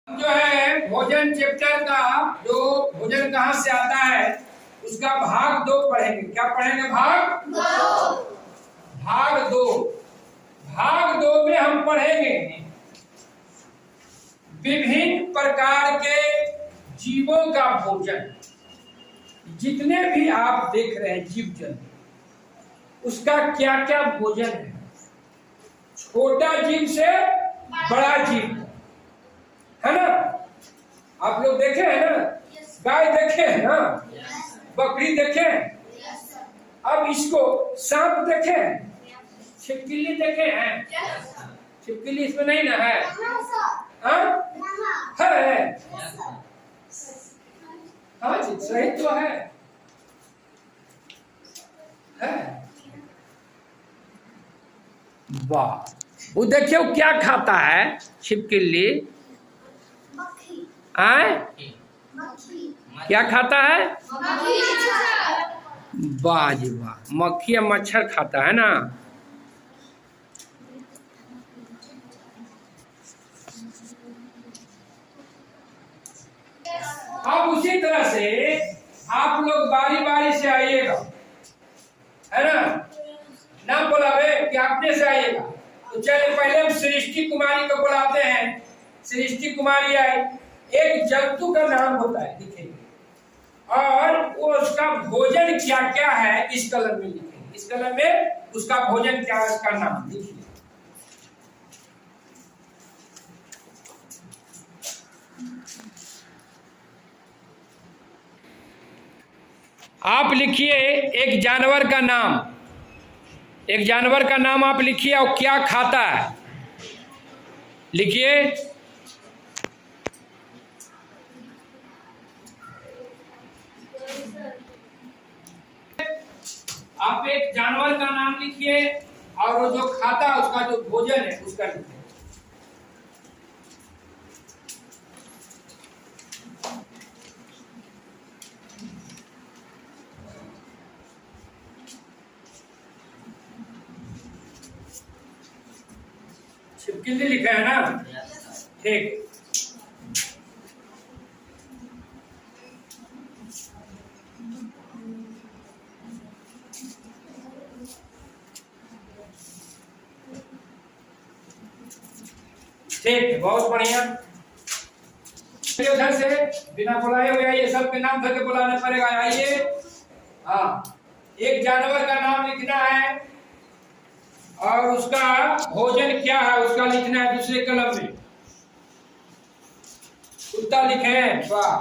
जो है भोजन चैप्टर का जो भोजन कहाँ से आता है उसका भाग 2 पढ़ेंगे। क्या पढ़ेंगे? भाग 2 में हम पढ़ेंगे विभिन्न प्रकार के जीवों का भोजन। जितने भी आप देख रहे हैं जीव जंतु, उसका क्या क्या भोजन है। छोटा जीव से बड़ा जीव, है ना? आप लोग देखे हैं ना? गाय देखे हैं ना? बकरी देखे हैं? अब इसको सांप देखे हैं? छिपकली देखे हैं? छिपकली इसमें नहीं ना है? है? हाँ जी, सही तो है। वाह, वो देखिए वो क्या खाता है छिपकली। आए क्या खाता है? वाह जी वाह, मक्खी या मच्छर खाता है ना। अब उसी तरह से आप लोग बारी बारी से आइएगा, है ना? नाम बुलावे कि आपने से आइएगा। तो चलिए पहले हम सृष्टि कुमारी को बुलाते हैं। सृष्टि कुमारी आई। एक जंतु का नाम होता है, लिखेंगे, और वो उसका भोजन क्या क्या है इस कलम में लिखेंगे। इस कलम में उसका भोजन क्या है, उसका नाम लिखिए। आप लिखिए एक जानवर का नाम। एक जानवर का नाम आप लिखिए और क्या खाता है लिखिए। आप एक जानवर का नाम लिखिए और वो जो खाता है उसका जो भोजन है उसका लिखिए। छिपकली लिखा है ना? ठीक। ठीक, बहुत बढ़िया। उधर से बिना बुलाए हुए आइए, सबके नाम धर के बुलाना पड़ेगा। आइए। हाँ, एक जानवर का नाम लिखना है और उसका भोजन क्या है उसका लिखना है दूसरे कलम में। कुत्ता लिखे। वाह,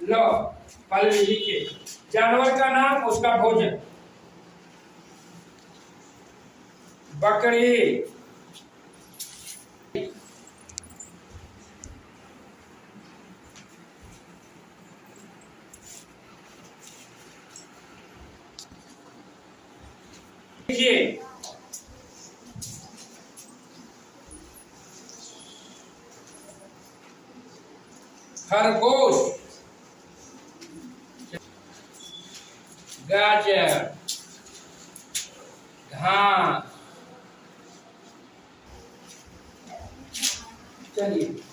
लो पहले लिखिए जानवर का नाम उसका भोजन। बकरी, लिखिए खरगोश, गाजर, घास। चलिए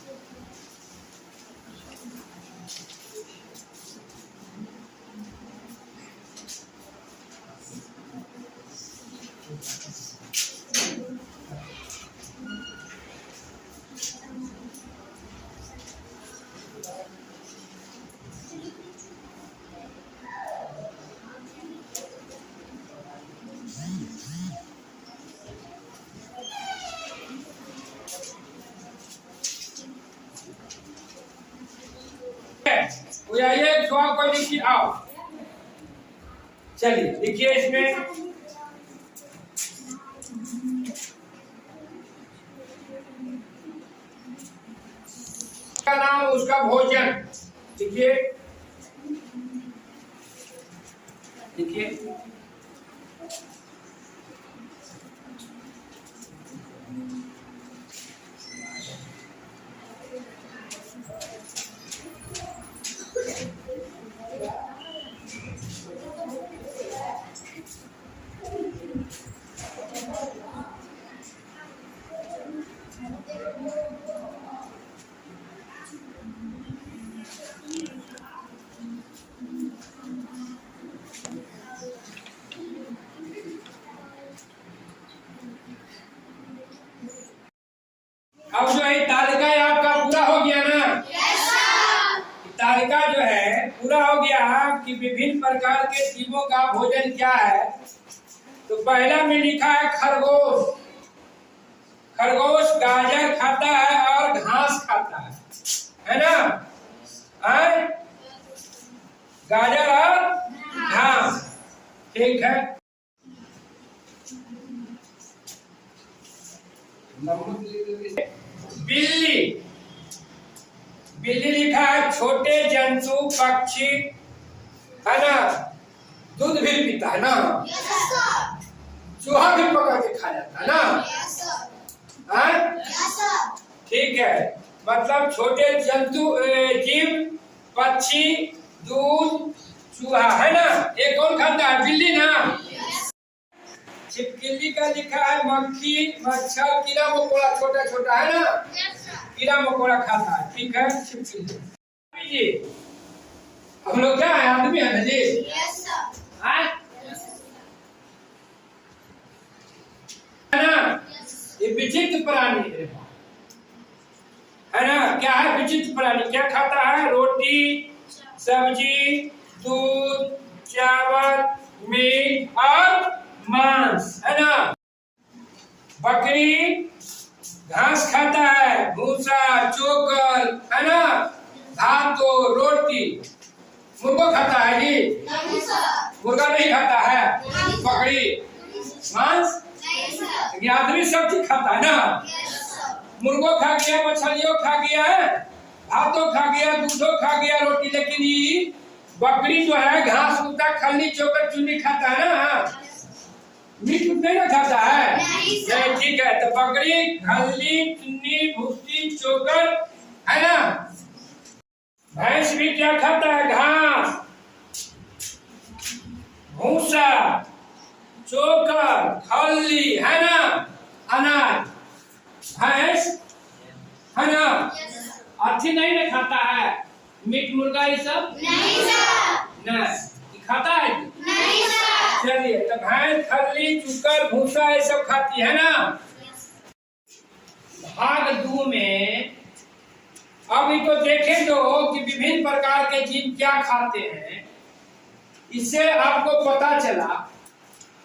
आइए कोई लिखिए। आओ चलिए लिखिए इसमें का नाम उसका भोजन। लिखिए लिखिए अब जो है तालिका आपका पूरा हो गया ना? तालिका जो है पूरा हो गया कि विभिन्न प्रकार के जीवों का भोजन क्या है। तो पहला में लिखा है खरगोश। खरगोश गाजर खाता है और घास खाता है ना? आए? गाजर और घास, ठीक है। बिल्ली, बिल्ली लिखा है छोटे जंतु पक्षी है ना, दूध भी पीता है ना, चूहा भी पकड़ के खा जाता है ना, ठीक है। मतलब छोटे जंतु जीव पक्षी दूध चूहा है ना, ये कौन खाता है? बिल्ली ना। छिपकली का लिखा है मक्खी मच्छर कीड़ा मकोड़ा छोटा छोटा है ना, कीड़ा मकोड़ा खाता है, ठीक है। छिपकली जी हम लोग क्या है, आदमी है ना जी? है ना, ये विचित्र प्राणी है ना। क्या है विचित्र प्राणी? क्या खाता है? रोटी सब्जी दूध चावल मीट और मांस है ना। बकरी घास खाता है, भूसा चोकर है ना, भात रोटी। मुर्गा खाता है जी? मुर्गा नहीं खाता है। बकरी मांस आदमी सब चीज खाता है ना। मुर्गो खा गया, मछलियों खा गया है, भातों खा गया, दूधो खा गया, रोटी। लेकिन ये बकरी जो है घास उगता खल्ली चोकर चुन्नी खाता है ना, मीट नहीं ना खाता है, ठीक है। तो बकरी खल्ली चुन्नी भूसी चोकर है ना। भैंस भी क्या खाता है? घास भूसा चोकर खल्ली है ना, अनाज। भैंस है ना, अच्छी नहीं ना खाता है, मीट मुर्गा ये सब नहीं खाता है। चलिए, तो भैंस खल्ली चुकर भूसा ये सब खाती है ना। भाग 2 में अभी तो देखें जो कि विभिन्न प्रकार के जीव क्या खाते हैं। इससे आपको पता चला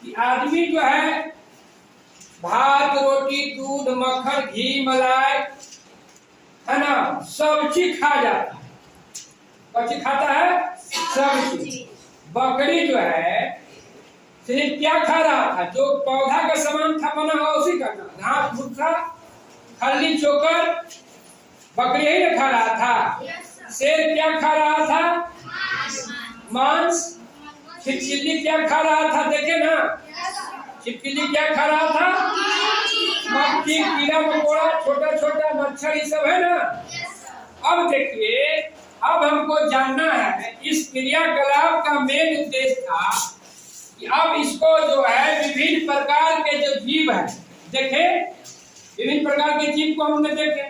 कि आदमी जो है भात रोटी दूध मक्खन घी मलाई है ना, सब चीज खा जाता है। बच्ची खाता है सब चीज। बकरी जो है सिर्फ क्या खा रहा था? जो पौधा का सामान था बना हुआ उसी का, घास भूसा खल्ली चोकर बकरी ही ना खा रहा था। शेर क्या खा रहा था? मांस। छिपकली क्या खा रहा था? देखे ना, छिपकली क्या खा रहा था? मक्खी कीड़ा मकोड़ा छोटा छोटा मच्छर ये सब है ना। अब देखिए, अब हमको जानना है इस क्रियाकलाप का मेन उद्देश्य था कि अब इसको जो है विभिन्न प्रकार के जो जीव है, देखे विभिन्न प्रकार के जीव को हमने देखे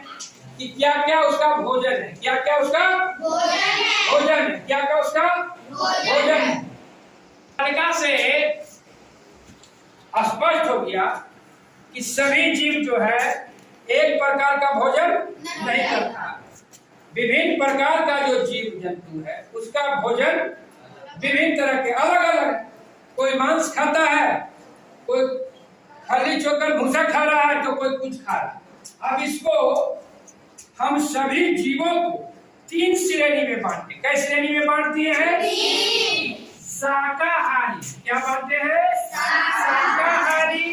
कि क्या क्या उसका भोजन है, क्या क्या उसका भोजन है, क्या क्या उसका भोजन है। तरीका से स्पष्ट हो गया कि सभी जीव जो है एक प्रकार का भोजन नहीं करता। विभिन्न प्रकार का जो जीव जंतु है उसका भोजन विभिन्न तरह के अलग अलग। कोई मांस खाता है, कोई खल्ली चोकर भूसा खा रहा है, तो कोई कुछ खा रहा है। अब इसको हम सभी जीवों को 3 श्रेणी में बांटते। कई श्रेणी में बांट दिए हैं? शाकाहारी, क्या बांटते हैं? शाकाहारी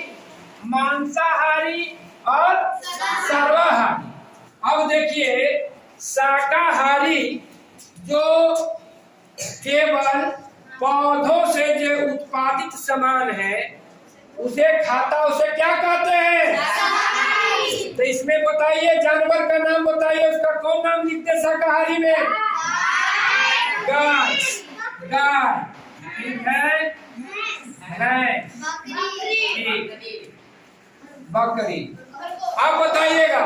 मांसाहारी और सर्वाहारी। अब देखिए, शाकाहारी जो केवल पौधों से जो उत्पादित सामान है उसे खाता, उसे क्या कहते हैं? तो इसमें बताइए, जानवर का नाम बताइए, उसका कौन नाम लिखते शाकाहारी में? गाय। गाय, ठीक है। बकरी। अब बताइएगा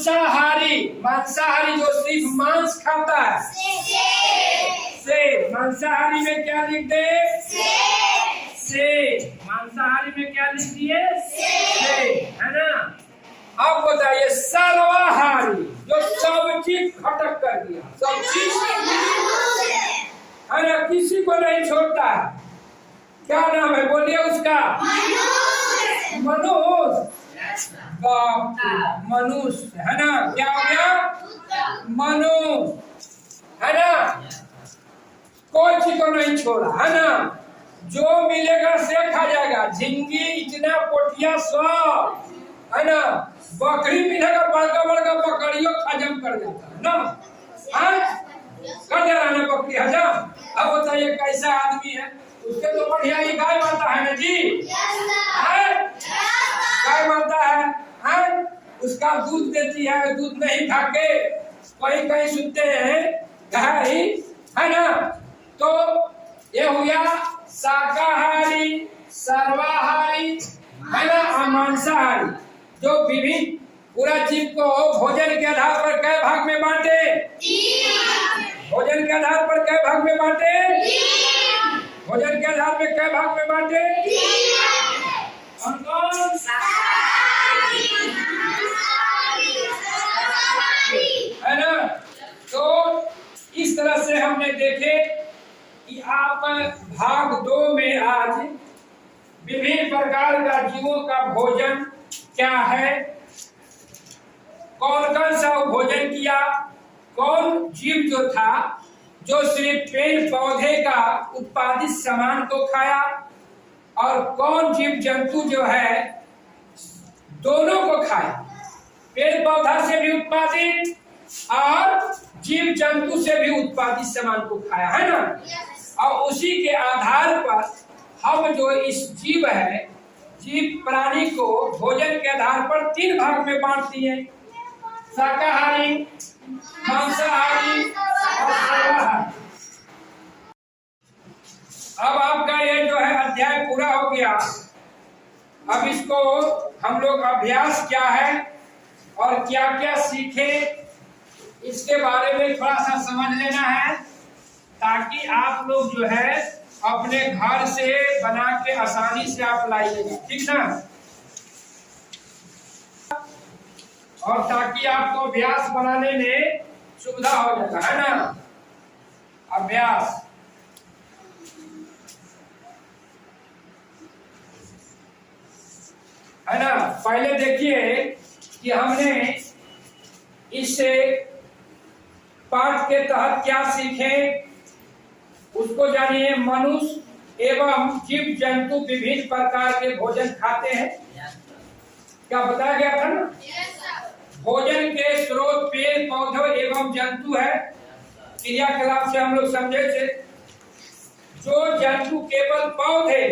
मांसाहारी, मांसाहारी जो सिर्फ मांस खाता है, से। मांसाहारी में क्या लिख दे? से। मांसाहारी में क्या लिख दिए? से, है ना। अब बताइए सर्वाहारी, जो सब चीज खटक कर दिया, सब चीज, है ना, किसी को नहीं छोड़ता है। क्या नाम है बोलिए उसका? मनुष्य। मनुष्य, है ना। क्या हो गया? मनुष्य, है ना। कोई चीज को नहीं छोड़ा, है ना। जो मिलेगा से खा जाएगा। झिंगी इतना पोठिया सब, है ना। बकरी मिलेगा, बड़का बड़का बकरियों हजम कर जाता है ना। कर दे रहा है बकरी हजम। अब बताइए कैसा आदमी है, उसके तो बढ़िया ही गाय माता है ना जी, गाय माता है, उसका दूध देती है। दूध नहीं खा के कहीं कहीं सुनते हैं गाय, है ना। तो ये हो गया शाकाहारी, सर्वाहारी, है ना, मांसाहारी। जो विभिन्न पूरा जीव को भोजन के आधार पर कई भाग में बांटे? भोजन के आधार पर कई भाग में बांटे? भोजन के आधार पर कई भाग में बांटे? कौन? है ना। तो इस तरह से हमने देखे कि आप भाग 2 में आज विभिन्न प्रकार का जीवों का भोजन क्या है, कौन कौन सा भोजन किया, कौन जीव जो था जो सिर्फ पेड़ पौधे का उत्पादित सामान को खाया, और कौन जीव जंतु जो है दोनों को खाया, पेड़ पौधा से भी उत्पादित और जीव जंतु से भी उत्पादित सामान को खाया, है ना। और उसी के आधार पर हम जो इस जीव है, जीव प्राणी को भोजन के आधार पर 3 भाग में बांट दिए, शाकाहारी, मांसाहारी और सर्वाहारी। अब आपका ये जो है अध्याय पूरा हो गया। अब इसको हम लोग अभ्यास क्या है और क्या क्या सीखे, इसके बारे में थोड़ा सा समझ लेना है, ताकि आप लोग जो है अपने घर से बना के आसानी से आप लाइएगा, ठीक ना। और ताकि आपको अभ्यास बनाने में सुविधा हो जाएगा, है ना। अभ्यास, है ना। पहले देखिए कि हमने इस पाठ के तहत क्या सीखे, उसको जानिए। मनुष्य एवं जीव जंतु विभिन्न प्रकार के भोजन खाते हैं, क्या बताया गया था ना। भोजन के स्रोत पेड़ पौधे एवं जंतु है। क्रियाकलाप से हम लोग समझे थे, जो जंतु केवल पौधे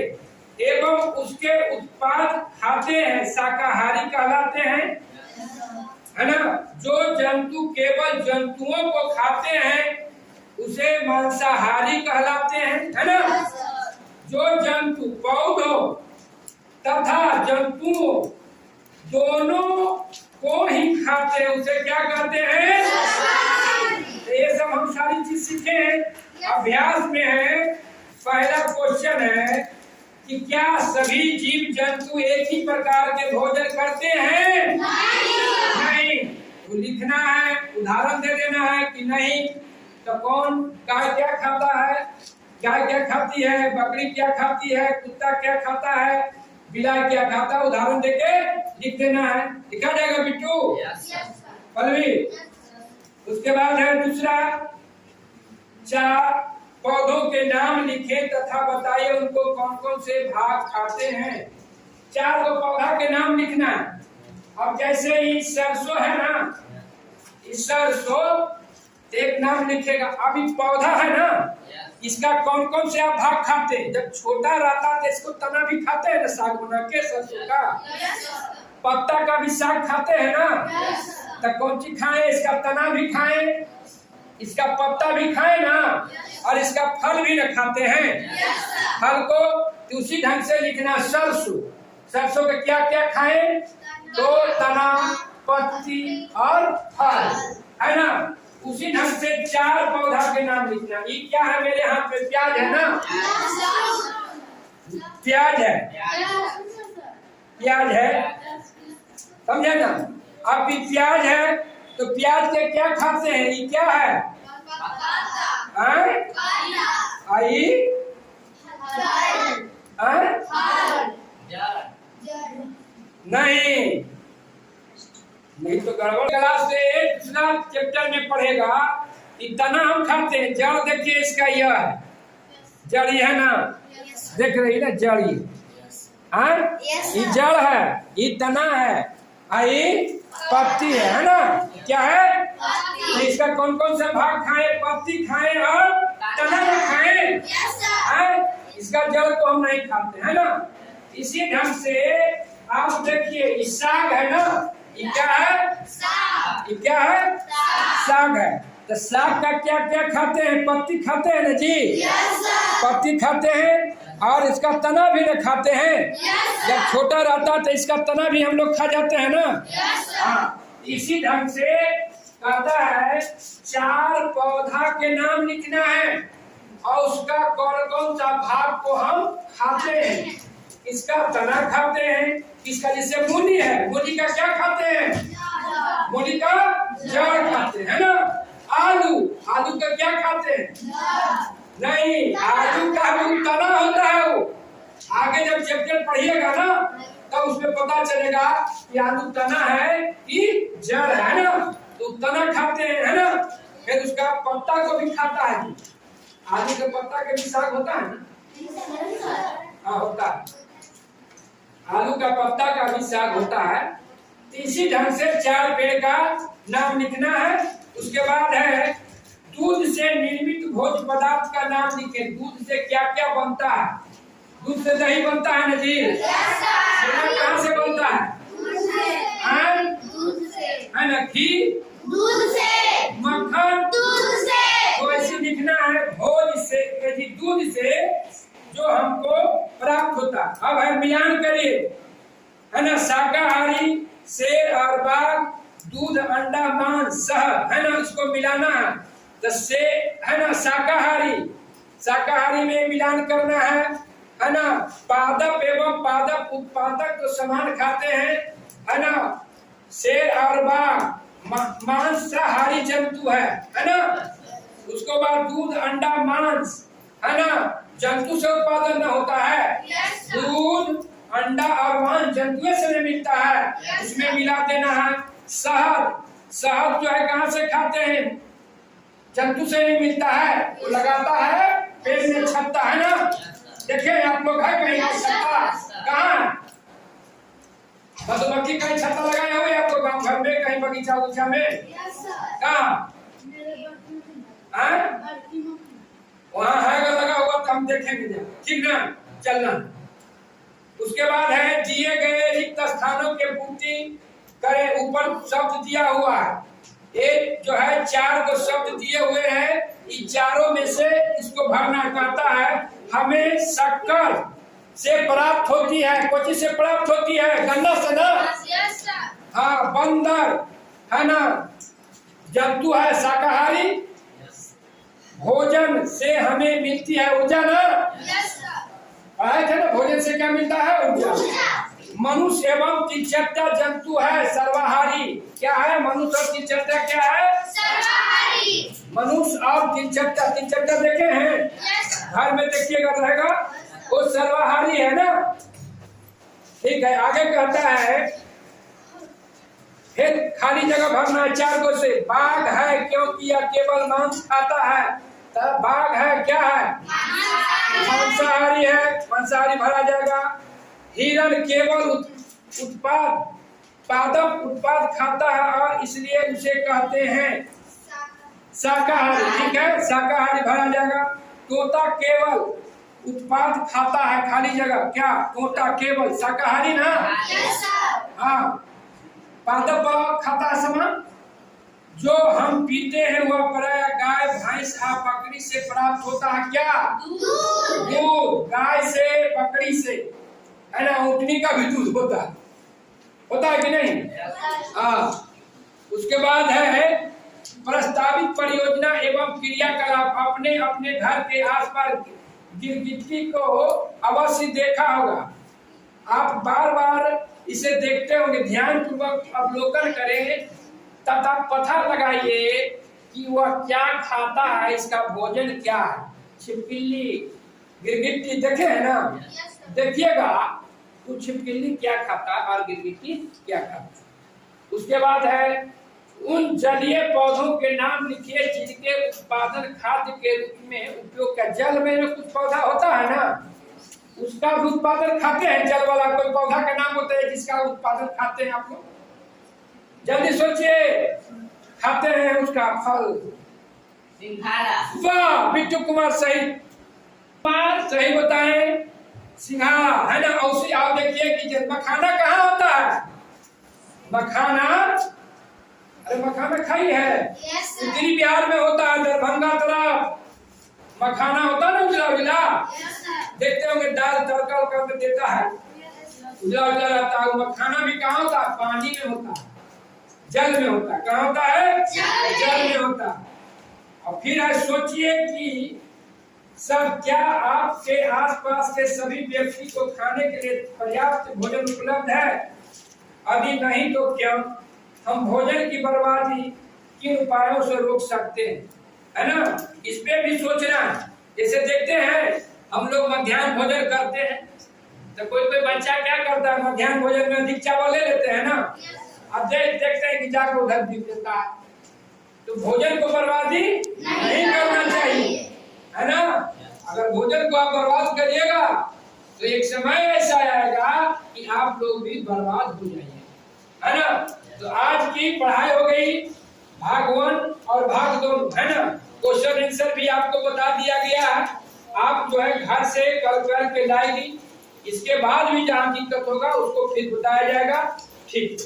एवं उसके उत्पाद खाते हैं शाकाहारी कहलाते हैं, है ना। जो जंतु केवल जंतुओं को खाते हैं उसे मांसाहारी कहलाते हैं, है ना। जो जंतु पौधों तथा जंतुओं दोनों को ही खाते हैं उसे क्या कहते हैं? ये सब हम सारी चीज सीखे हैं। अभ्यास में है, पहला क्वेश्चन है कि क्या सभी जीव जंतु एक ही प्रकार के भोजन करते हैं? नहीं। तो लिखना है, उदाहरण दे देना है कि नहीं। तो कौन, गाय क्या खाता है, गाय क्या खाती है, बकरी क्या खाती है, कुत्ता क्या खाता है, बिलाई क्या खाता है, उदाहरण देके लिख देना है। लिखा जाएगा बिट्टू? पल्लवी। उसके बाद है दूसरा, 4 पौधों के नाम लिखे तथा बताइए उनको कौन कौन से भाग खाते हैं। 4 को पौधा के नाम लिखना है। अब जैसे ही सरसों है ना, इस सरसों एक नाम लिखेगा। अभी पौधा है ना, इसका कौन कौन से आप भाग खाते हैं। जब छोटा रहता है तो इसको तना भी खाते हैं ना, साग बना के सरसों का। पत्ता का भी साग खाते हैं ना। तो कौन सी खाएं, इसका तना भी खाएं, इसका पत्ता भी खाएं ना, और इसका फल भी न खाते हैं। फल को उसी ढंग से लिखना। सरसों, सरसों के क्या क्या खाएं, तो तना, पत्ती, पत्ती और फल, है ना। उसी ढंग से 4 पौधा के नाम लिखना। ये क्या है मेरे हाथ में? प्याज है ना, प्याज है, प्याज है, समझे ना। अब ये प्याज है तो प्याज के क्या खाते हैं? ये क्या है? नहीं, नहीं तो गड़बड़। क्लास से दूसरा चैप्टर में पढ़ेगा। इतना हम खाते हैं। जड़ देखिए इसका, यह है जड़, है ना, देख रही ना जड़, ये जड़ है, ये तना है, ये पत्ती है ना। क्या है? तो इसका कौन कौन सा भाग खाए? पत्ती खाए और तना खाए। इसका जड़ को हम नहीं खाते, है ना। इसी ढंग से आप देखिए, ये साग है ना, ये क्या है? ये क्या है? साग है। तो साग का क्या क्या खाते हैं? पत्ती खाते हैं ना जी, पत्ती खाते हैं, और इसका तना भी न खाते हैं। जब छोटा रहता तो इसका तना भी हम लोग खा जाते हैं ना। हाँ, इसी ढंग से कहता है 4 पौधा के नाम लिखना है और उसका कौन कौन सा भाग को हम खाते हैं। इसका तना खाते हैं, इसका जैसे मूली है, मूली का क्या खाते हैं? मूली का जड़ खाते हैं ना। आलू, आलू का क्या खाते हैं? नहीं, आलू का तना होता है। वो आगे जब चैप्टर पढ़िएगा ना तो उसमें पता चलेगा कि आलू तना है कि जड़ है ना। तो तना खाते हैं, है ना। फिर उसका पत्ता को भी खाता है। आलू के पत्ता के भी साग होता है ना। हाँ, होता है। आलू का पत्ता का भी साग होता है। इसी ढंग से 4 पेड़ का नाम लिखना है। उसके बाद है दूध से निर्मित भोज्य पदार्थ का नाम लिखे। दूध से क्या क्या बनता है? दूध से दही बनता है ना जी। कहाँ से बनता है? है ना। घी दूध से, मक्खन दूध से। तो ऐसे लिखना है, भोज से, दूध से जो हमको प्राप्त होता। अब है मिलान करिए, है ना। शाकाहारी शेर और बाघ, दूध, अंडा, मांस, शहद, है ना, इसको मिलाना है। तो से, है ना, शाकाहारी, शाकाहारी में मिलान करना है ना। पादप एवं पादप उत्पादक तो सामान खाते हैं, है ना। शेर और बाघ मांसाहारी जंतु है ना। उसके बाद दूध, अंडा, मांस, है ना, जंतु से उत्पादन होता है। दूध, अंडा और मांस जंतुओं से नहीं मिलता है। उसमें मिला देना है शहद। शहद जो है कहाँ से खाते हैं? जंतु से नहीं मिलता है। वो लगाता है पेट में, छत्ता, है ना। देखिए आप लोग है कहीं छत्ता? कहाँ? मधुमक्खी कहीं छत्ता लगाए हुए आपको गाँव घर में, कहीं बगीचा उगीचा में? कहाँ? वहाँ है अगर लगा हुआ तो हम देखेंगे, ठीक ना, चलना। उसके बाद है दिए गए रिक्त स्थानों के पूर्ति करें। ऊपर शब्द दिया हुआ है, एक जो है 4 को शब्द दिए हुए हैं। इन चारों में से इसको भरना। कहता है हमें शक्कर से प्राप्त होती है। कोची से प्राप्त होती है? गन्ना से ना। हाँ, बंदर, है ना, जंतु है शाकाहारी। भोजन से हमें मिलती है ऊर्जा ना। आए थे ना, भोजन से क्या मिलता है? ऊर्जा। मनुष्य एवं तिलचट्टा जंतु है सर्वाहारी। क्या है? मनुष्य और तिलचट्टा क्या है? सर्वाहारी। मनुष्य और तिलचट्टा, तिलचट्टा देखे हैं? घर में देखिएगा रहेगा, वो सर्वाहारी है ना। ठीक है, आगे कहता है फिर खाली जगह भरना है 4 को से। बाघ है क्योंकि यह केवल मांस खाता है। तो बाघ है क्या है? मांसाहारी है, मांसाहारी भरा जाएगा। हिरण केवल उत्पाद खाता है और इसलिए उसे कहते हैं शाकाहारी। ठीक है, शाकाहारी भरा जाएगा। तोता केवल उत्पाद खाता है, खाली जगह क्या? तोता केवल शाकाहारी ना। हाँ, पादप खाता है सामान। जो हम पीते हैं वह प्राय गाय, भैंस और बकरी से प्राप्त होता है। क्या? दूध। गाय से, बकरी से, है ना। ऊँटनी का भी दूध होता है कि नहीं? हाँ, उसके बाद है प्रस्तावित परियोजना एवं क्रियाकलाप। अपने अपने घर के आसपास गिरगिट्टी को अवश्य देखा होगा, आप बार बार इसे देखते होंगे, ध्यान पूर्वक अवलोकन करें तथा पता लगाइए कि वह क्या खाता है, इसका भोजन क्या है। छिपकली, गिरगिट्टी देखे है ना, देखिएगा वो छिपकली क्या खाता है और गिरगिट्टी क्या खाता है। उसके बाद है उन जलीय पौधों के नाम लिखिए जिनके उत्पादन खाद्य के रूप में उपयोग का। जल में कुछ पौधा होता है ना, उसका भी उत्पादन खाते हैं। जल वाला कोई पौधा का नाम होता है जिसका उत्पादन खाते हैं आप लोग, जल्दी सोचिए। खाते हैं उसका फल, सिंघाड़ा। वाह बिट्टू कुमार सही, सही बताएं, सिंघाड़ा है ना। उसी आप देखिए कि मखाना कहाँ होता है, मखाना, अरे मखाना खाई है, उत्तरी बिहार में होता है, दरभंगा तरफ मखाना होता है ना, उजला उजला, देखते होंगे दाल तड़का उड़का देता है, उजला उजला रहता है। मखाना भी कहाँ होता है, पानी में होता है, जल में होता है। कहाँ होता है, जल में होता है। और फिर है सोचिए कि सब क्या आपके आसपास के सभी व्यक्ति को खाने के लिए पर्याप्त भोजन उपलब्ध है? यदि नहीं तो क्या हम भोजन की बर्बादी किन उपायों से रोक सकते हैं, है ना। इस पे भी सोचना। जैसे देखते हैं हम लोग मध्याह्न भोजन करते हैं, तो कोई कोई बच्चा क्या करता है, मध्याह्न भोजन में अधिक चावल ले लेते हैं ना, अब देखते हैं कि जाकर उधर भी देता है। तो भोजन को बर्बादी नहीं करना चाहिए, है ना। अगर भोजन को आप बर्बाद करिएगा तो एक समय ऐसा आएगा कि आप लोग भी बर्बाद हो जाएंगे, है ना। तो आज की पढ़ाई हो गई भाग 1 और भाग 2, है ना। क्वेश्चन आंसर भी आपको बता दिया गया है, आप जो है घर से कल करके लाएगी। इसके बाद भी जहाँ दिक्कत होगा उसको फिर बताया जाएगा, ठीक।